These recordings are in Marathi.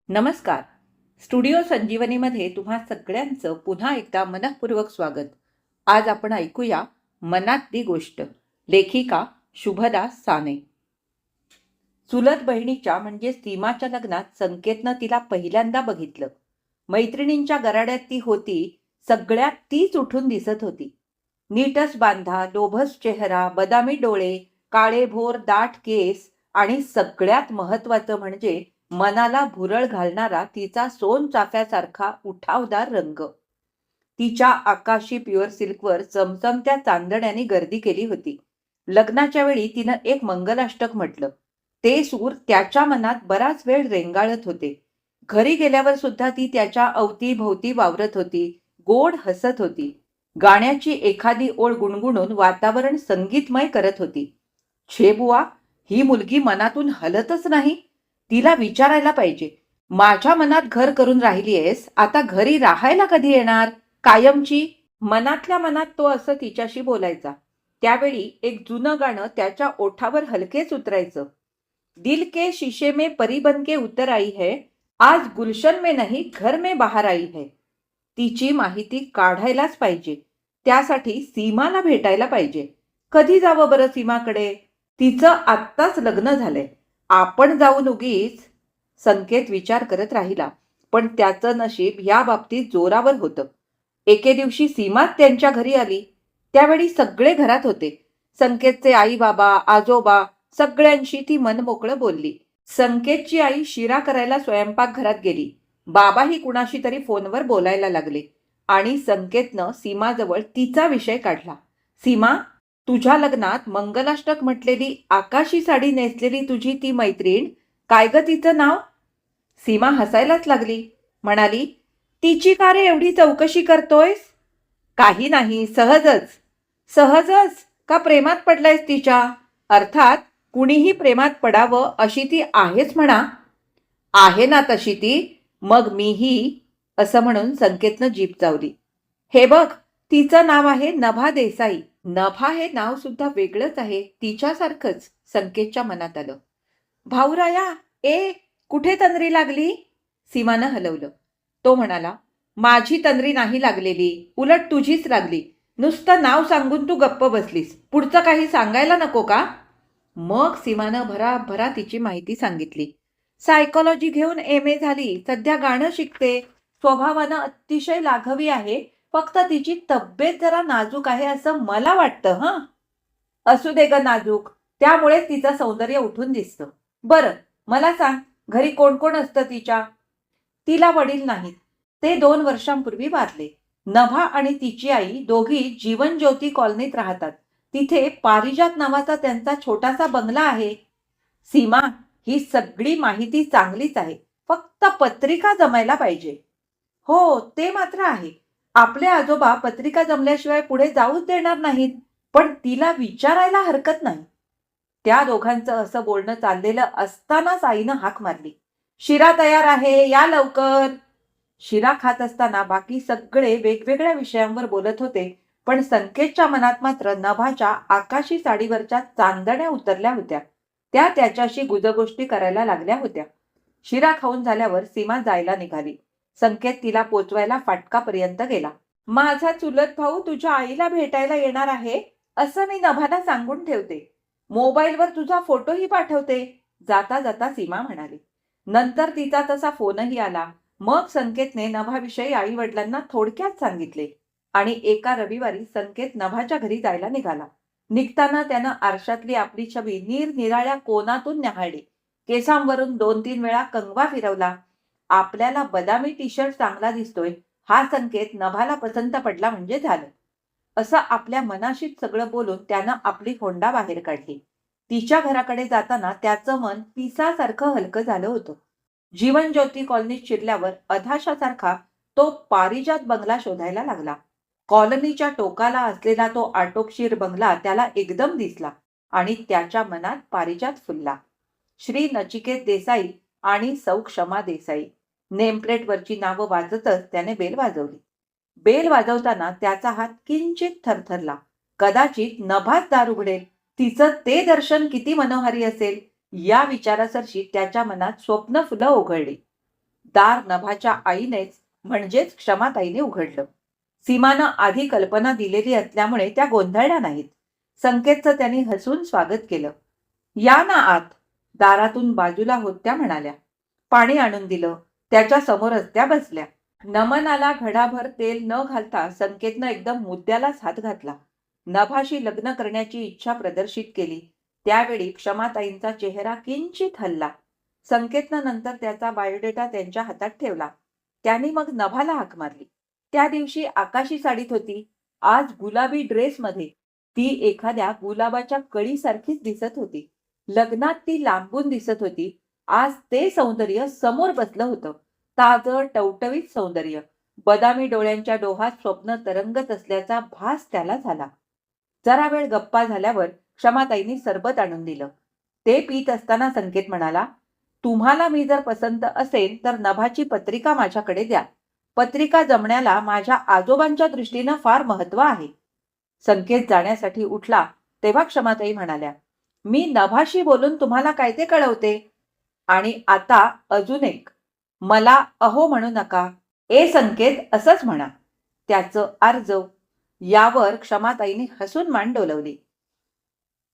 नमस्कार. स्टुडिओ संजीवनीमध्ये तुम्हा सगळ्यांचं पुन्हा एकदा मनःपूर्वक स्वागत. आज आपण ऐकूया मनातली गोष्ट. लेखिका शुभदा साने. चुलत बहिणीच्या म्हणजे सीमाच्या लग्नात संकेतनं तिला पहिल्यांदा बघितलं. मैत्रिणींच्या गराड्यात ती होती. सगळ्यात तीच उठून दिसत होती. नीटस बांधा, लोभस चेहरा, बदामी डोळे, काळेभोर दाट केस आणि सगळ्यात महत्वाचं म्हणजे मनाला भुरळ घालणारा तिचा सोनचाफ्यासारखा उठावदार रंग. तिच्या आकाशी प्युअर सिल्कवर चमचमत्या चांदण्याने गर्दी केली होती. लग्नाच्या वेळी तिनं एक मंगलाष्टक म्हटलं. ते सूर त्याच्या मनात बराच वेळ रेंगाळत होते. घरी गेल्यावर सुद्धा ती त्याच्या अवतीभोवती वावरत होती, गोड हसत होती. गाण्याची एखादी ओळ गुणगुणून वातावरण संगीतमय करत होती. छे बुवा, ही मुलगी मनातून हलतच नाही. तिला विचारायला पाहिजे, माझ्या मनात घर करून राहिलीयस, आता घरी राहायला कधी येणार कायमची? मनातल्या मनात तो असं तिच्याशी बोलायचा. त्यावेळी एक जुनं गाणं त्याच्या ओठावर हलकेच उतरायचं. दिल के शीशे में परी बन के उतर आई है, आज गुलशन में नहीं घर में बाहर आई है. तिची माहिती काढायलाच पाहिजे. त्यासाठी सीमाला भेटायला पाहिजे. कधी जावं बरं सीमाकडे? तिचं आत्ताच लग्न झालंय. आपण जाऊन उगीच? संकेत विचार करत राहिला. पण त्याचं नशीब या बाबतीत जोरावर होतं. एके दिवशी सीमाच त्यांच्या घरी आली. त्यावेळी सगळे घरात होते. संकेतचे आई बाबा, आजोबा, सगळ्यांशी ती मनमोकळं बोलली. संकेतची आई शिरा करायला स्वयंपाकघरात गेली. बाबाही कुणाशी तरी फोनवर बोलायला लागले आणि संकेतनं सीमाजवळ तिचा विषय काढला. सीमा, तुझ्या लग्नात मंगलाष्टक म्हटलेली आकाशी साडी नेसलेली तुझी ती मैत्रीण, काय ग तिचं नाव? सीमा हसायलाच लागली. म्हणाली, तिची का रे एवढी चौकशी करतोयस? काही नाही, सहजच. सहजच का प्रेमात पडलायस तिच्या? अर्थात कुणीही प्रेमात पडावं अशी ती आहेच म्हणा. आहे ना तशी ती, मग मीही, असं म्हणून संकेतनं जीभ चावली. हे बघ, तिचं नाव आहे नभा देसाई. नभा हे नाव सुद्धा वेगळंच आहे, तिच्यासारखंच. संकेतच्या मनात आलं. भाऊराया, कुठे तंद्री लागली? सीमानं हलवलं. तो म्हणाला, माझी तंद्री नाही लागलेली, उलट तुझीच लागली. नुसतं नाव सांगून तू गप्प बसलीस, पुढचं काही सांगायला नको का? मग सीमानं भराभरा तिची माहिती सांगितली. सायकोलॉजी घेऊन MA झाली, सध्या गाणं शिकते, स्वभावानं अतिशय लाघवी आहे, फक्त तिची तब्येत जरा नाजूक आहे असं मला वाटतं. हं, असू दे ग नाजूक, त्यामुळेच तिचं सौंदर्य उठून दिसतं. बरं, मला सांग, घरी कोण कोण असतं तिच्या? तिला वडील नाहीत, ते 2 वर्षांपूर्वी वारले. नभा आणि तिची आई दोघी जीवनज्योती कॉलनीत राहतात. तिथे पारिजात नावाचा त्यांचा छोटासा बंगला आहे. सीमा, ही सगळी माहिती चांगलीच आहे, फक्त पत्रिका जमायला पाहिजे. हो, ते मात्र आहे. आपले आजोबा पत्रिका जमल्याशिवाय पुढे जाऊच देणार नाहीत, पण तिला विचारायला हरकत नाही. त्या दोघांचं असं बोलणं चाललेलं असतानाच आईनं हाक मारली. शिरा तयार आहे, या लवकर. शिरा खात असताना बाकी सगळे वेगवेगळ्या विषयांवर बोलत होते, पण संकेतच्या मनात मात्र नभाच्या आकाशी साडीवरच्या चांदण्या उतरल्या होत्या. त्या त्याच्याशी गुजगोष्टी करायला लागल्या होत्या. शिरा खाऊन झाल्यावर सीमा जायला निघाली. संकेत तिला पोचवायला फाटकापर्यंत गेला. माझा चुलत भाऊ तुझ्या आईला भेटायला येणार आहे, असं मी नभाला सांगून ठेवते. मोबाईलवर तुझा फोटोही पाठवते, जाता जाता सीमा म्हणाली. नंतर तिचा तसा फोनही आला. मग संकेतने नभाविषयी आई वडिलांना थोडक्यात सांगितले आणि एका रविवारी संकेत नभाच्या घरी जायला निघाला. निघताना त्यानं आरशातली आपली छबी निरनिराळ्या कोनातून न्याहाळली. केसांवरून 2-3 वेळा कंगवा फिरवला. आपल्याला बदामी टी-शर्ट चांगला दिसतोय हा संकेत नभाला पसंत पडला म्हणजे झालं, असं आपल्या मनाशीच सगळं बोलून त्यानं आपली होंडा बाहेर काढली. तिच्या घराकडे जाताना त्याचं मन पिसासारखं हलकं झालं होतं. जीवनज्योती कॉलनीत शिरल्यावर अधाशासारखा तो पारिजात बंगला शोधायला लागला. कॉलनीच्या टोकाला असलेला तो आटोपशीर बंगला त्याला एकदम दिसला आणि त्याच्या मनात पारिजात फुलला. श्री नचिकेत देसाई आणि सौ क्षमा देसाई. नेमप्लेटवरची नावं वाचतच त्याने बेल वाजवली. बेल वाजवताना त्याचा हात किंचित थरथरला. कदाचित नभाच दार उघडेल. तिचं ते दर्शन किती मनोहारी असेल या विचारासरशी त्याच्या मनात स्वप्न फुलं ओघळली. दार नभाच्या आईनेच म्हणजेच क्षमाताईने उघडलं. सीमानं आधी कल्पना दिलेली असल्यामुळे त्या गोंधळल्या नाहीत. संकेतचं त्यांनी हसून स्वागत केलं. या ना आत. दारातून बाजूला होत त्या म्हणाल्या. पाणी आणून दिलं. त्याच्या समोरच त्या बसल्या. नमनाला घडाभर तेल न घालता संकेतनं एकदम मुद्द्यालाच हात घातला. नभाशी लग्न करण्याची इच्छा प्रदर्शित केली. त्यावेळी क्षमाताईंचा चेहरा किंचित हलला. संकेतनं नंतर त्याचा बायोडेटा त्यांच्या हातात ठेवला. त्यांनी मग नभाला हाक मारली. त्या दिवशी आकाशी साडीत होती. आज गुलाबी ड्रेसमध्ये. ती एखाद्या गुलाबाच्या कळीसारखीच दिसत होती. लग्नात ती लांबून दिसत होती. आज ते सौंदर्य समोर बसलं होतं. ताजं टवटवीत सौंदर्य. बदामी डोळ्यांच्या डोहात स्वप्न तरंगत असल्याचा भास त्याला झाला. जरा वेळ गप्पा झाल्यावर क्षमाताईंनी सरबत आणून दिलं. ते पीत असताना संकेत म्हणाला, तुम्हाला मी जर पसंत असेल तर नभाची पत्रिका माझ्याकडे द्या. पत्रिका जमण्याला माझ्या आजोबांच्या दृष्टीनं फार महत्व आहे. संकेत जाण्यासाठी उठला तेव्हा क्षमाताई म्हणाल्या, मी नभाशी बोलून तुम्हाला काय ते कळवते. आणि आता अजून एक, मला अहो म्हणू नका. ए संकेत असंच म्हणा. त्याचं आर्जव. यावर क्षमाताईने हसून मान डोलवली.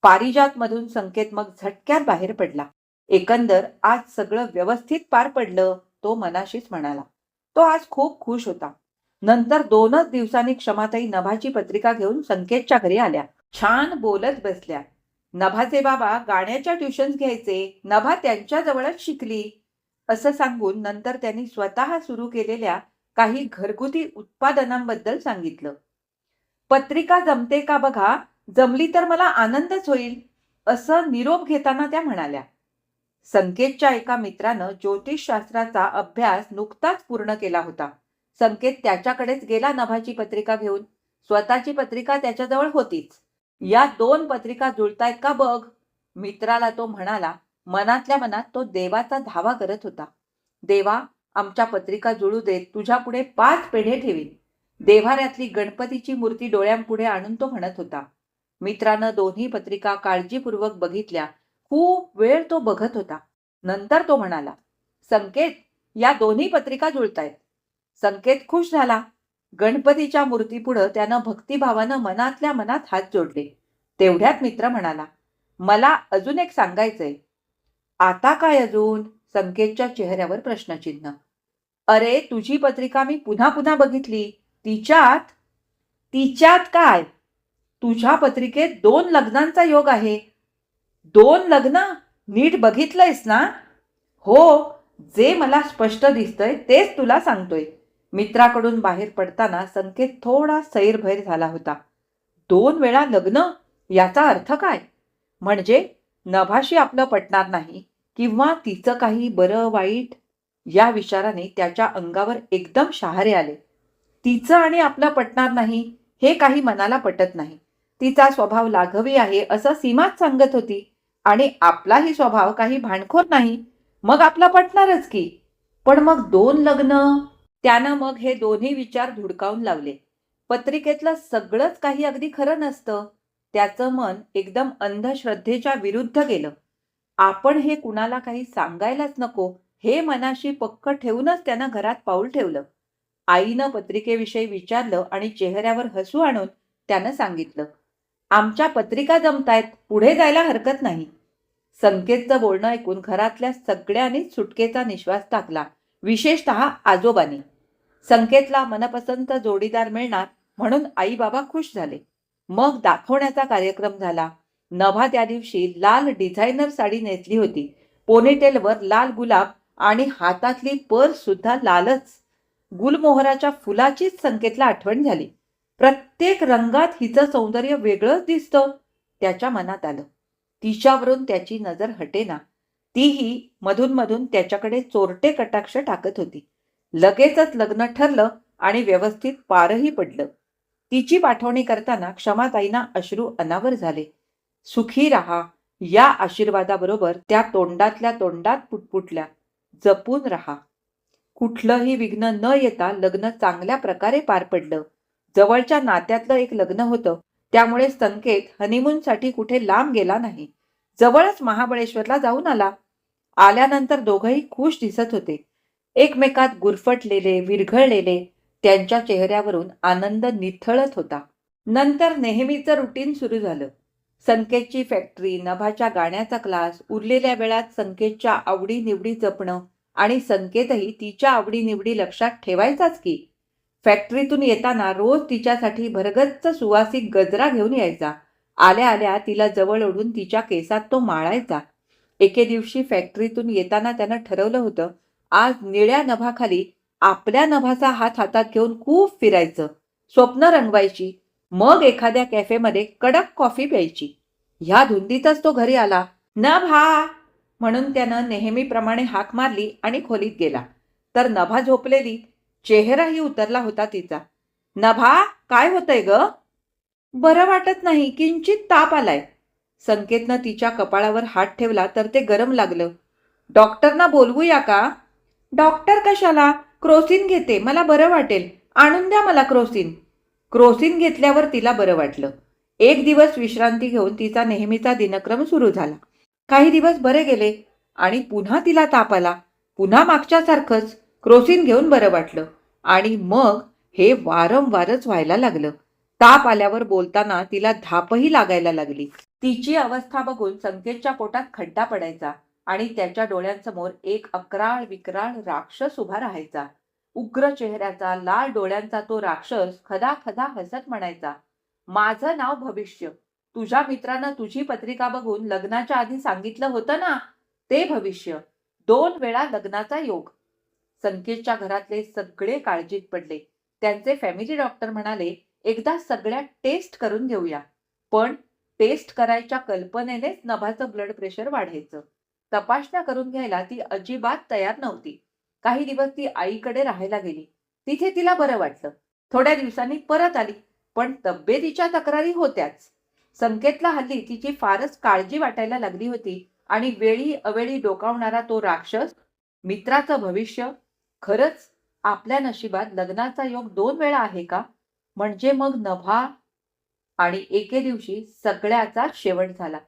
पारिजात मधून संकेत मग झटक्यात बाहेर पडला. एकंदर आज सगळं व्यवस्थित पार पडलं, तो मनाशीच म्हणाला. तो आज खूप खुश होता. नंतर 2च दिवसांनी क्षमाताई नभाची पत्रिका घेऊन संकेतच्या घरी आल्या. छान बोलत बसल्या. नभाचे बाबा गाण्याच्या ट्युशन्स घ्यायचे. नभा त्यांच्या जवळच शिकली असं सांगून नंतर त्यांनी स्वतः सुरू केलेल्या काही घरगुती उत्पादनांबद्दल सांगितलं. पत्रिका जमते का बघा. जमली तर मला आनंदच होईल असं निरोप घेताना त्या म्हणाल्या. संकेतच्या एका मित्रानं ज्योतिषशास्त्राचा अभ्यास नुकताच पूर्ण केला होता. संकेत त्याच्याकडेच गेला नभाची पत्रिका घेऊन. स्वतःची पत्रिका त्याच्याजवळ होतीच. या 2 पत्रिका जुळतायत का बघ. मित्राला तो म्हणाला. मनातल्या मनात तो देवाचा धावा करत होता. देवा, आमच्या पत्रिका जुळू देत. तुझ्या पुढे 5 पेढे ठेवीन. देव्हाऱ्यातली गणपतीची मूर्ती डोळ्यांपुढे आणून तो म्हणत होता. मित्रानं दोन्ही पत्रिका काळजीपूर्वक बघितल्या. खूप वेळ तो बघत होता. नंतर तो म्हणाला, संकेत, या दोन्ही पत्रिका जुळतायत. संकेत खुश झाला. गणपतीच्या मूर्तीपुढं त्यानं भक्तिभावानं मनातल्या मनात हात जोडले. तेवढ्यात मित्र म्हणाला, मला अजून एक सांगायचंय. आता काय अजून. संकेतच्या चेहऱ्यावर प्रश्नचिन्ह. अरे, तुझी पत्रिका मी पुन्हा पुन्हा बघितली. तिच्यात काय. तुझ्या पत्रिकेत 2 लग्नांचा योग आहे. 2 लग्न. नीट बघितलंयस ना. हो, जे मला स्पष्ट दिसतंय तेच तुला सांगतोय. मित्राकडून बाहेर पडताना संकेत थोडा सैरभैर झाला होता. 2 वेळा लग्न. याचा अर्थ काय. म्हणजे नभाशी आपलं पटणार नाही किंवा तिचं काही बरं वाईट. या विचाराने त्याच्या अंगावर एकदम शहारे आले. तिचं आणि आपलं पटणार नाही हे काही मनाला पटत नाही. तिचा स्वभाव लाघवी आहे असं सीमाच सांगत होती. आणि आपलाही स्वभाव काही भांडखोर नाही. मग आपला पटणारच की. पण मग 2 लग्न. त्यानं मग हे दोन्ही विचार धुडकावून लावले. पत्रिकेतलं सगळंच काही अगदी खरं नसतं. त्याचं मन एकदम अंधश्रद्धेच्या विरुद्ध गेलं. आपण हे कुणाला काही सांगायलाच नको हे मनाशी पक्क ठेवूनच त्यानं घरात पाऊल ठेवलं. आईनं पत्रिकेविषयी विचारलं आणि चेहऱ्यावर हसू आणून त्यानं सांगितलं, आमच्या पत्रिका जमतायत. पुढे जायला हरकत नाही. संकेतचं बोलणं ऐकून घरातल्या सगळ्यांनीच सुटकेचा निश्वास टाकला. विशेषतः आजोबांनी. संकेतला मनपसंत जोडीदार मिळणार म्हणून आई बाबा खुश झाले. मग दाखवण्याचा कार्यक्रम झाला. नभा त्या दिवशी लाल डिझायनर साडी नेसली होती. पोनीटेलवर लाल गुलाब आणि हातातली पर्स सुद्धा लालच. गुलमोहराच्या फुलाचीच संकेतला आठवण झाली. प्रत्येक रंगात हिचं सौंदर्य वेगळंच दिसतं. त्याच्या मनात आलं. तिच्यावरून त्याची नजर हटेना. तीही मधून मधून त्याच्याकडे चोरटे कटाक्ष टाकत होती. लगेचच लग्न ठरलं आणि व्यवस्थित पारही पडलं. तिची पाठवणी करताना क्षमाताईंना अश्रू अनावर झाले. सुखी राहा या आशीर्वादाबरोबर त्या तोंडातल्या तोंडात पुटपुटल्या, जपून राहा. कुठलंही विघ्न न येता लग्न चांगल्या प्रकारे पार पडलं. जवळच्या नात्यातलं एक लग्न होतं. त्यामुळे संकेत हनीमूनसाठी कुठे लांब गेला नाही. जवळच महाबळेश्वरला जाऊन आला. आल्यानंतर दोघंही खुश दिसत होते. एकमेकात गुरफटलेले, विरघळलेले त्यांच्या चेहऱ्यावरून आनंद निथळत होता. नंतर नेहमीचं रुटीन सुरू झालं. संकेतची फॅक्टरी, नभाच्या गाण्याचा क्लास, उरलेल्या वेळात संकेतच्या आवडीनिवडी जपणं आणि संकेतही तिच्या आवडीनिवडी लक्षात ठेवायचाच की. फॅक्टरीतून येताना रोज तिच्यासाठी भरगच्च सुवासिक गजरा घेऊन यायचा. आल्या आल्या तिला जवळ ओढून तिच्या केसात तो माळायचा. एके दिवशी फॅक्टरीतून येताना त्यानं ठरवलं होतं, आज निळ्या नभाखाली आपल्या नभाचा हात हातात घेऊन खूप फिरायचं, स्वप्न रंगवायची, मग एखाद्या कॅफेमध्ये कडक कॉफी प्यायची. ह्या धुंदीतच तो घरी आला. नभा म्हणून त्यानं नेहमीप्रमाणे हाक मारली आणि खोलीत गेला. तर नभा झोपलेली, चेहराही उतरला होता तिचा. नभा, काय होतंय ग? बरं वाटत नाही, किंचित ताप आलाय. संकेतनं तिच्या कपाळावर हात ठेवला तर ते गरम लागलं. डॉक्टरना बोलवूया का? डॉक्टर कशाला? क्रोसिन घेते, मला बरं वाटेल. आणून द्या मला क्रोसिन. क्रोसिन घेतल्यावर तिला बरं वाटलं. एक दिवस विश्रांती घेऊन तिचा नेहमीचा दिनक्रम सुरू झाला. काही दिवस बरे गेले आणि पुन्हा तिला ताप आला. पुन्हा मागच्यासारखंच क्रोसिन घेऊन बरं वाटलं आणि मग हे वारंवारच व्हायला लागलं. ताप आल्यावर बोलताना तिला धापही लागायला लागली. तिची अवस्था बघून संकेतच्या पोटात खड्डा पडायचा आणि त्याच्या डोळ्यांसमोर एक अक्राळ विक्राळ राक्षस उभा राहायचा. उग्र चेहऱ्याचा, लाल डोळ्यांचा तो राक्षस खदाखदा हसत म्हणायचा, माझं नाव भविष्य. तुझ्या मित्रानं तुझी पत्रिका बघून लग्नाच्या आधी सांगितलं होतं ना, ते भविष्य. 2 वेळा लग्नाचा योग. संकेतच्या घरातले सगळे काळजीत पडले. त्यांचे फॅमिली डॉक्टर म्हणाले, एकदा सगळ्या टेस्ट करून घेऊया. पण टेस्ट करायच्या कल्पनेनेच नभाचं ब्लड प्रेशर वाढायचं. तपासण्या करून घ्यायला ती अजिबात तयार नव्हती. काही दिवस ती आईकडे राहायला गेली. तिथे तिला बरं वाटलं. थोड्या दिवसांनी परत आली, पण तब्येतीच्या तक्रारी होत्याच. संकेतला हल्ली तिची फारच काळजी वाटायला लागली होती आणि वेळी अवेळी डोकावणारा तो राक्षस, मित्राचं भविष्य, खरंच आपल्या नशिबात लग्नाचा योग 2 वेळा आहे का? म्हणजे मग नभा. आणि एके दिवशी सगळ्याचा शेवट झाला.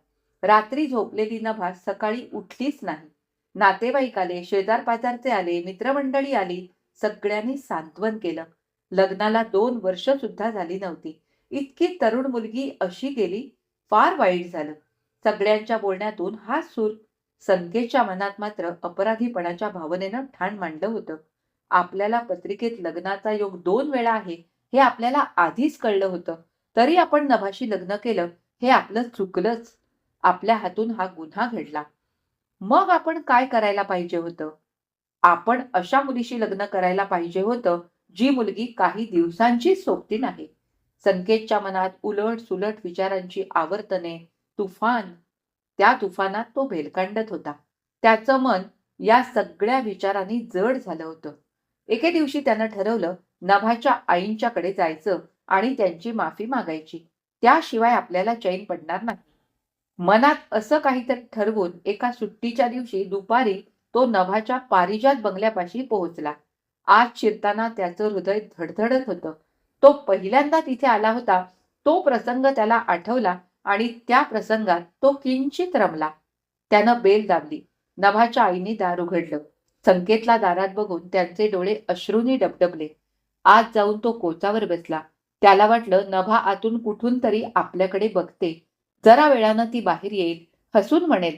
रात्री झोपलेली नभा सकाळी उठलीच नाही. नातेवाईक आले, शेजार-पाजारचे आले, मित्रमंडळी आली. सगळ्यांनी सांत्वन केलं. लग्नाला 2 वर्ष सुद्धा झाली नव्हती. इतकी तरुण मुलगी अशी गेली, फार वाईट झालं. सगळ्यांच्या बोलण्यातून हा सूर. संकेतच्या मनात मात्र अपराधीपणाच्या भावनेनं ठाण मांडलं होतं. आपल्याला पत्रिकेत लग्नाचा योग 2 वेळा आहे हे आपल्याला आधीच कळलं होतं. तरी आपण नभाशी लग्न केलं, हे आपलं चुकलंच. आपल्या हातून हा गुन्हा घडला. मग आपण काय करायला पाहिजे होतं? आपण अशा मुलीशी लग्न करायला पाहिजे होतं, जी मुलगी काही दिवसांचीच सोबती नाही. संकेतच्या मनात उलट-सुलट विचारांची आवर्तने, तुफान. त्या तुफानात तो भेलकांडत होता. त्याचं मन या सगळ्या विचारांनी जड झालं होतं. एके दिवशी त्यानं ठरवलं, नभाच्या आईंच्याकडे जायचं आणि त्यांची माफी मागायची. त्याशिवाय आपल्याला चैन पडणार नाही. मनात असं काहीतरी ठरवून एका सुट्टीच्या दिवशी दुपारी तो नभाच्या पारिजात बंगल्यापाशी पोहोचला. आत शिरताना त्याचं हृदय धडधडत होतं. तो पहिल्यांदा तिथे आला होता, तो प्रसंग त्याला आठवला आणि त्या प्रसंगात तो किंचित रमला. त्यानं बेल दाबली. नभाच्या आईने दार उघडलं. संकेतला दारात बघून त्यांचे डोळे अश्रूंनी डबडबले. आत जाऊन तो कोचावर बसला. त्याला वाटलं, नभा आतून कुठून तरी आपल्याकडे बघते. जरा वेळानं ती बाहेर येईल, हसून म्हणेल.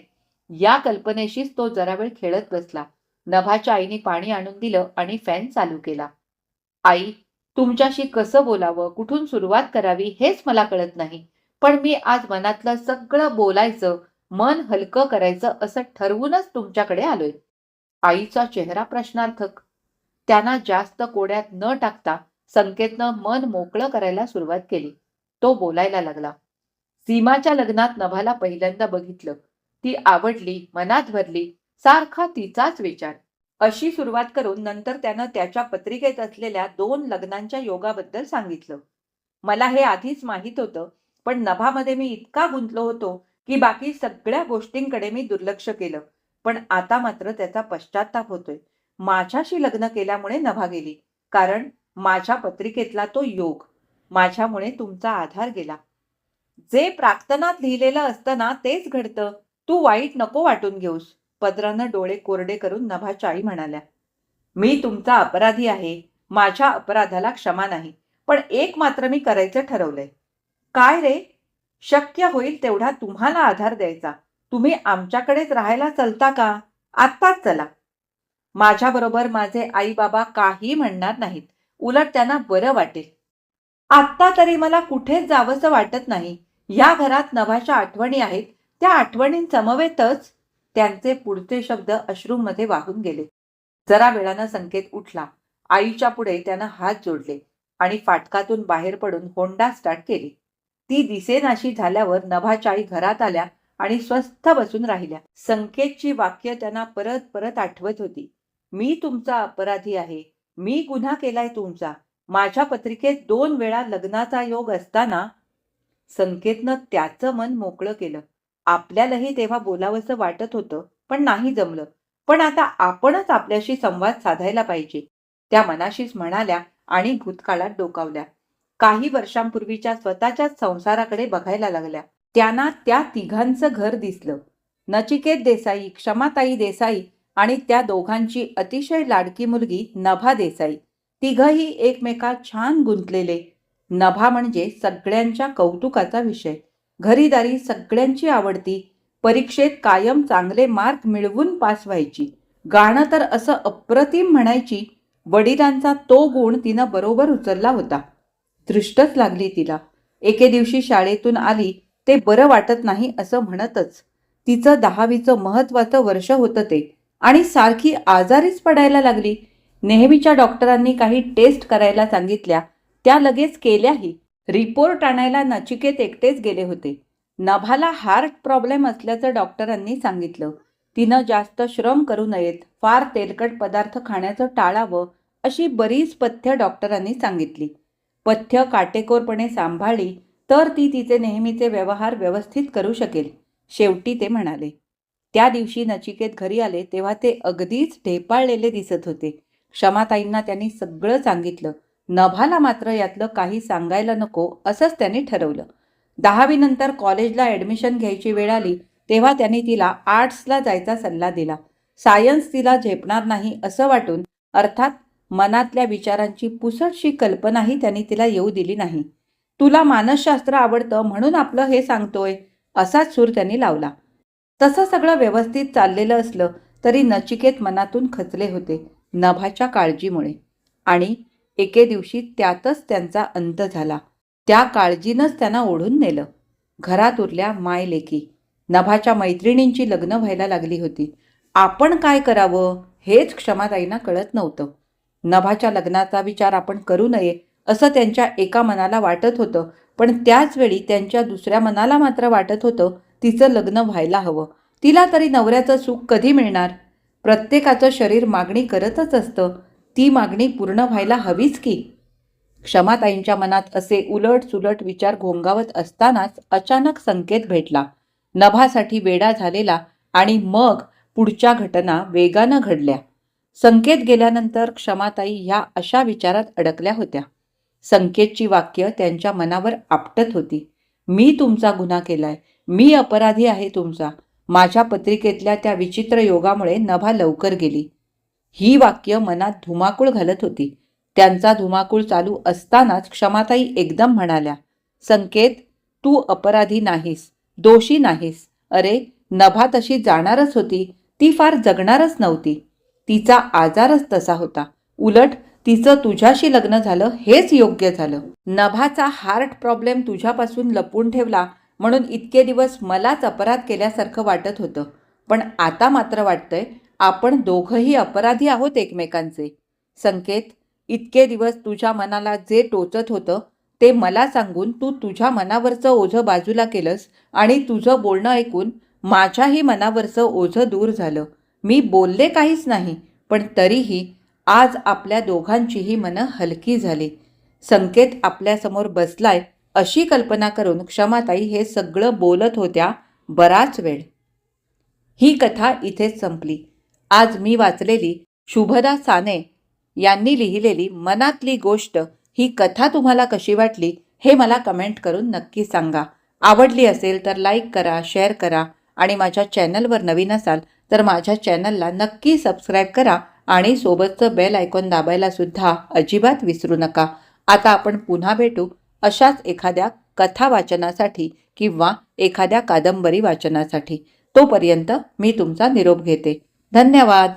या कल्पनेशीच तो जरा वेळ खेळत बसला. नभाच्या आईने पाणी आणून दिलं आणि फॅन चालू केला. आई, तुमच्याशी कसं बोलावं, कुठून सुरुवात करावी हेच मला कळत नाही. पण मी आज मनातलं सगळं बोलायचं, मन हलकं करायचं असं ठरवूनच तुमच्याकडे आलोय. आईचा चेहरा प्रश्नार्थक. त्यांना जास्त कोड्यात न टाकता संकेतनं मन मोकळं करायला सुरुवात केली. तो बोलायला लागला. सीमाच्या लग्नात नभाला पहिल्यांदा बघितलं. ती आवडली, मनात भरली. सारखा तिचाच विचार. अशी सुरुवात करून नंतर त्यानं त्याच्या पत्रिकेत असलेल्या 2 लग्नांच्या योगाबद्दल सांगितलं. मला हे आधीच माहीत होतं, पण नभामध्ये मी इतका गुंतलो होतो की बाकी सगळ्या गोष्टींकडे मी दुर्लक्ष केलं. पण आता मात्र त्याचा पश्चात्ताप होतोय. माझ्याशी लग्न केल्यामुळे नभा गेली. कारण माझ्या पत्रिकेतला तो योग. माझ्यामुळे तुमचा आधार गेला. जे प्राक्तनात लिहिलेलं असतं ना, तेच घडतं. तू वाईट नको वाटून घेऊस. पदरानं डोळे कोरडे करून नभाच्या आई म्हणाल्या. मी तुमचा अपराधी आहे, माझ्या अपराधाला क्षमा नाही, पण एक मात्र मी करायचं ठरवलंय. काय रे? शक्य होईल तेवढा तुम्हाला आधार द्यायचा. तुम्ही आमच्याकडेच राहायला चलता का? आत्ताच चला. माझ्याबरोबर माझे आई बाबा काही म्हणणार नाहीत. उलट त्यांना बरं वाटेल. आत्ता तरी मला कुठेच जावंसं वाटत नाही. या घरात नभाच्या आठवणी आहेत. त्या आठवणींसमवेतच त्यांचे पुढचे शब्द अश्रूमध्ये वाहून गेले. जरा वेळानं संकेत उठला. आईच्या पुढे त्यानं हात जोडले आणि फाटकातून बाहेर पडून होंडा स्टार्ट केली. ती दिसेनाशी झाल्यावर नभाच्या आई घरात आल्या आणि स्वस्थ बसून राहिल्या. संकेतची वाक्य त्यांना परत परत आठवत होती. मी तुमचा अपराधी आहे. मी गुन्हा केलाय तुमचा. माझ्या पत्रिकेत 2 वेळा लग्नाचा योग असताना संकेतनं त्याचं मन मोकळं केलं. आपल्यालाही तेव्हा बोलावंसं वाटत होतं, पण नाही जमलं. पण आता आपणच आपल्याशी संवाद साधायला पाहिजे, त्या मनाशीच म्हणाल्या आणि भूतकाळात डोकावल्या. काही वर्षांपूर्वीच्या स्वतःच्याच संसाराकडे बघायला लागल्या. त्यांना त्या तिघांचं घर दिसलं. नचिकेत देसाई, क्षमाताई देसाई आणि त्या दोघांची अतिशय लाडकी मुलगी नभा देसाई. तिघही एकमेकात छान गुंतलेले. नभा म्हणजे सगळ्यांच्या कौतुकाचा विषय. घरीदारी सगळ्यांची आवडती. परीक्षेत कायम चांगले मार्क मिळवून पास व्हायची. गाणं तर असं अप्रतिम म्हणायची. वडिलांचा तो गुण तिनं बरोबर उचलला होता. दृष्टच लागली तिला. एके दिवशी शाळेतून आली ते बरं वाटत नाही असं म्हणतच. तिचं 10वीचं महत्वाचं वर्ष होतं ते आणि सारखी आजारीच पडायला लागली. नेहमीच्या डॉक्टरांनी काही टेस्ट करायला सांगितल्या. त्या लगेच केल्याही. रिपोर्ट आणायला नचिकेत एकटेच गेले होते. नभाला हार्ट प्रॉब्लेम असल्याचं डॉक्टरांनी सांगितलं. तिनं जास्त श्रम करू नयेत, फार तेलकट पदार्थ खाण्याचं टाळावं अशी बरीच पथ्य डॉक्टरांनी सांगितली. पथ्य काटेकोरपणे सांभाळली तर ती तिचे नेहमीचे व्यवहार व्यवस्थित करू शकेल. शेवटी ते म्हणाले. त्या दिवशी नचिकेत घरी आले तेव्हा ते अगदीच ढेपाळलेले दिसत होते. क्षमाताईंना त्यांनी सगळं सांगितलं. नभाला मात्र यातलं काही सांगायला नको असंच त्यांनी ठरवलं. 10वी नंतर कॉलेजला ॲडमिशन घ्यायची वेळ आली तेव्हा त्यांनी तिला आर्ट्सला जायचा सल्ला दिला. सायन्स तिला झेपणार नाही असं वाटून, अर्थात मनातल्या विचारांची पुसटशी कल्पनाही त्यांनी तिला येऊ दिली नाही. तुला मानसशास्त्र आवडतं म्हणून आपलं हे सांगतोय असाच सूर त्यांनी लावला. तसं सगळं व्यवस्थित चाललेलं असलं तरी नचिकेत मनातून खचले होते नभाच्या काळजीमुळे. आणि एके दिवशी त्यातच त्यांचा अंत झाला. त्या काळजीनंच त्यांना ओढून नेलं. घरात उरल्या मायलेकी. नभाच्या मैत्रिणींची लग्न व्हायला लागली होती. आपण काय करावं हेच क्षमाताईंना कळत नव्हतं. नभाच्या लग्नाचा विचार आपण करू नये असं त्यांच्या एका मनाला वाटत होतं, पण त्याच वेळी त्यांच्या दुसऱ्या मनाला मात्र वाटत होतं तिचं लग्न व्हायला हवं. तिला तरी नवऱ्याचं सुख कधी मिळणार? प्रत्येकाचं शरीर मागणी करतच असतं. ती मागणी पूर्ण व्हायला हवीच की. क्षमाताईंच्या मनात असे उलट सुलट विचार घोंगावत असतानाच अचानक संकेत भेटला. नभासाठी वेडा झालेला. आणि मग पुढच्या घटना वेगानं घडल्या. संकेत गेल्यानंतर क्षमाताई ह्या अशा विचारात अडकल्या होत्या. संकेतची वाक्य त्यांच्या मनावर आपटत होती. मी तुमचा गुन्हा केलाय. मी अपराधी आहे तुमचा. माझ्या पत्रिकेतल्या त्या विचित्र योगामुळे नभा लवकर गेली. ही वाक्य मनात धुमाकूळ घालत होती. त्यांचा धुमाकूळ चालू असतानाच क्षमाताई एकदम म्हणाल्या, संकेत, तू अपराधी नाहीस, दोषी नाहीस. अरे, नभा तशी जाणारच होती. ती फार जगणारच नव्हती. तिचा आजारच तसा होता. उलट तिचं तुझ्याशी लग्न झालं हेच योग्य झालं. नभाचा हार्ट प्रॉब्लेम तुझ्यापासून लपवून ठेवला म्हणून इतके दिवस मलाच अपराध केल्यासारखं वाटत होतं. पण आता मात्र वाटतंय आपण दोघंही अपराधी आहोत एकमेकांचे. संकेत, इतके दिवस तुझ्या मनाला जे टोचत होतं ते मला सांगून तू तुझ्या मनावरचं ओझं बाजूला केलंस आणि तुझं बोलणं ऐकून माझ्याही मनावरचं ओझं दूर झालं. मी बोलले काहीच नाही, पण तरीही आज आपल्या दोघांचीही मनं हलकी झाली. संकेत आपल्यासमोर बसलाय अशी कल्पना करून क्षमाताई हे सगळं बोलत होत्या बराच वेळ. ही कथा इथेच संपली. आज मी वाचलेली शुभदा साने यांनी लिहिलेली मनातली गोष्ट ही कथा तुम्हाला कशी वाटली हे मला कमेंट करून नक्की सांगा. आवडली असेल तर लाईक करा, शेअर करा आणि माझ्या चॅनलवर नवीन असाल तर माझ्या चॅनलला नक्की सबस्क्राईब करा आणि सोबतचं बेल आयकॉन दाबायला सुद्धा अजिबात विसरू नका. आता आपण पुन्हा भेटू अशाच एखाद्या कथा वाचनासाठी किंवा एखाद्या कादंबरी वाचनासाठी. तोपर्यंत मी तुमचा निरोप घेते. धन्यवाद.